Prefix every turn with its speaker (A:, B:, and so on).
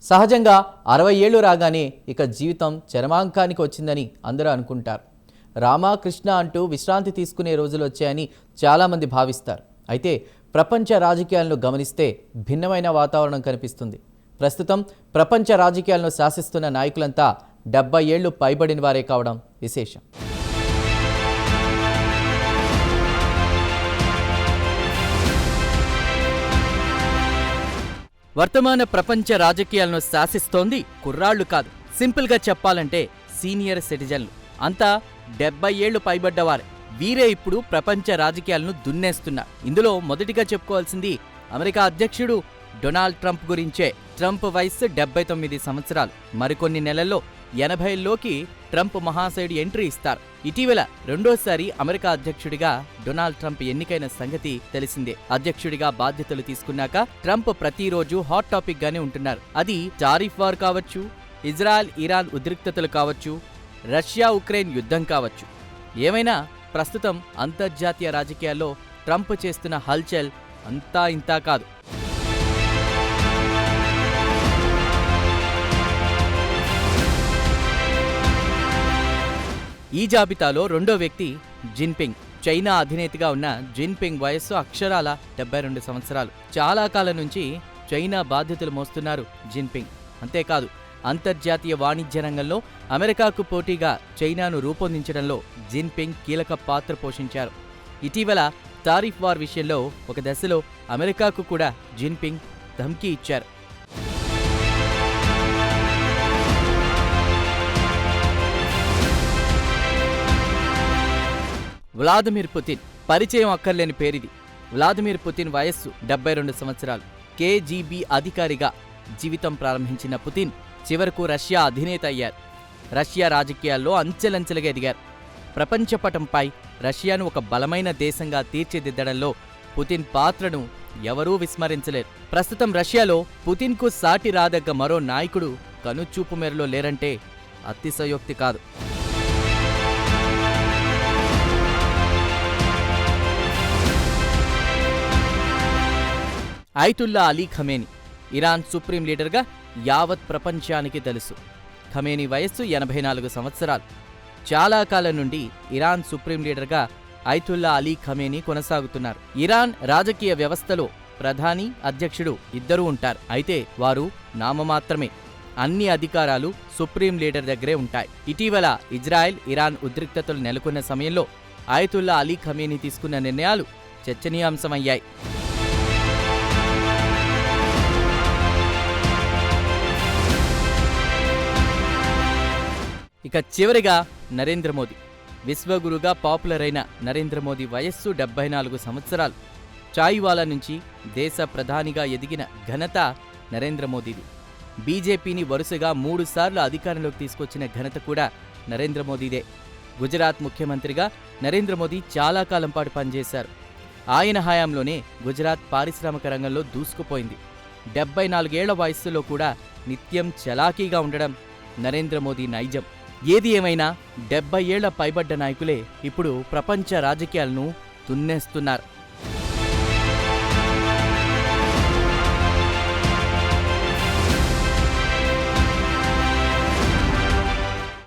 A: సహజంగా 60 ఏళ్లు రాగానే ఇక జీవితం చరమాంకానికి వచ్చిందని అందరూ అనుకుంటారు. రామకృష్ణ అంటూ విశ్రాంతి తీసుకునే రోజులు వచ్చాయని చాలామంది భావిస్తారు. అయితే ప్రపంచ రాజకీయాలను గమనిస్తే భిన్నమైన వాతావరణం కనిపిస్తుంది. ప్రస్తుతం ప్రపంచ రాజకీయాలను శాసిస్తున్న నాయకులంతా 70 ఏళ్లు పైబడిన వారే కావడం విశేషం. వర్తమాన ప్రపంచ రాజకీయాలను శాసిస్తోంది కుర్రాళ్లు కాదు, సింపుల్గా చెప్పాలంటే సీనియర్ సిటిజన్లు. అంతా 70 ఏళ్లు పైబడ్డవారే. వీరే ఇప్పుడు ప్రపంచ రాజకీయాలను దున్నేస్తున్నారు. ఇందులో మొదటిగా చెప్పుకోవాల్సింది అమెరికా అధ్యక్షుడు డొనాల్డ్ ట్రంప్ గురించే. ట్రంప్ వయస్సు 79 సంవత్సరాలు. మరికొన్ని నెలల్లో 80లోకి ట్రంప్ మహాశయుడు ఎంట్రీ ఇస్తారు. ఇటీవల రెండోసారి అమెరికా అధ్యక్షుడిగా డొనాల్డ్ ట్రంప్ ఎన్నికైన సంగతి తెలిసిందే. అధ్యక్షుడిగా బాధ్యతలు తీసుకున్నాక ట్రంప్ ప్రతిరోజు హాట్ టాపిక్ గానే ఉంటున్నారు. అది టారిఫ్ వార్ కావచ్చు, ఇజ్రాయెల్ ఇరాన్ ఉద్రిక్తతలు కావచ్చు, రష్యా ఉక్రెయిన్ యుద్ధం కావచ్చు. ఏమైనా ప్రస్తుతం అంతర్జాతీయ రాజకీయాల్లో ట్రంప్ చేస్తున్న హల్చల్ అంతా ఇంతా కాదు. ఈ జాబితాలో రెండో వ్యక్తి జిన్పింగ్. చైనా అధినేతగా ఉన్న జిన్పింగ్ వయస్సు అక్షరాల 72 సంవత్సరాలు. చాలా కాలం నుంచి చైనా బాధ్యతలు మోస్తున్నారు జిన్పింగ్. అంతేకాదు, అంతర్జాతీయ వాణిజ్య రంగంలో అమెరికాకు పోటీగా చైనాను రూపొందించడంలో జిన్పింగ్ కీలక పాత్ర పోషించారు. ఇటీవల టారిఫ్ వార్ విషయంలో ఒక దశలో అమెరికాకు కూడా జిన్పింగ్ ధమ్కీ ఇచ్చారు. వ్లాదిమిర్ పుతిన్ పరిచయం అక్కర్లేని పేరిది. వ్లాదిమిర్ పుతిన్ వయస్సు 72 సంవత్సరాలు. కేజీబీ అధికారిగా జీవితం ప్రారంభించిన పుతిన్ చివరకు రష్యా అధినేత అయ్యారు. రష్యా రాజకీయాల్లో అంచెలంచెలుగా ఎదిగారు. ప్రపంచపటంపై రష్యాను ఒక బలమైన దేశంగా తీర్చిదిద్దడంలో పుతిన్ పాత్రను ఎవరూ విస్మరించలేరు. ప్రస్తుతం రష్యాలో పుతిన్కు సాటి రాదగ్గ మరో నాయకుడు కనుచూపు మేరలో లేరంటే అతిశయోక్తి కాదు. Ayatollah Ali Khamenei. Iran supreme లీడర్గా యావత్ ప్రపంచానికి తెలుసు. ఖమేనీ వయస్సు 84 సంవత్సరాలు. చాలా కాలం నుండి ఇరాన్ సుప్రీం లీడర్గా అయతుల్లా అలీ ఖమేనీ కొనసాగుతున్నారు. ఇరాన్ రాజకీయ వ్యవస్థలో ప్రధాని, అధ్యక్షుడు ఇద్దరూ ఉంటారు. అయితే వారు నామమాత్రమే. అన్ని అధికారాలు సుప్రీం లీడర్ దగ్గరే ఉంటాయి. ఇటీవల ఇజ్రాయెల్ ఇరాన్ ఉద్రిక్తతలు నెలకొన్న సమయంలో అయతుల్లా అలీ ఖమేనీ తీసుకున్న నిర్ణయాలు చర్చనీయాంశమయ్యాయి. ఇక చివరిగా నరేంద్ర మోదీ. విశ్వగురుగా పాపులర్ అయిన నరేంద్ర మోదీ వయస్సు 74 సంవత్సరాలు. చాయ్వాలా నుంచి దేశ ప్రధానిగా ఎదిగిన ఘనత నరేంద్ర మోదీది. బీజేపీని వరుసగా 3 సార్లు అధికారంలోకి తీసుకొచ్చిన ఘనత కూడా నరేంద్ర మోదీదే. గుజరాత్ ముఖ్యమంత్రిగా నరేంద్ర మోదీ చాలా కాలం పాటు పనిచేశారు. ఆయన హయాంలోనే గుజరాత్ పారిశ్రామిక రంగంలో దూసుకుపోయింది. 74 ఏళ్ల వయస్సులో కూడా నిత్యం చలాకీగా ఉండడం నరేంద్ర మోదీ నైజం. ఏది ఏమైనా 70 ఏళ్ల పైబడ్డ నాయకులే ఇప్పుడు ప్రపంచ రాజకీయాలను దున్నేస్తున్నారు.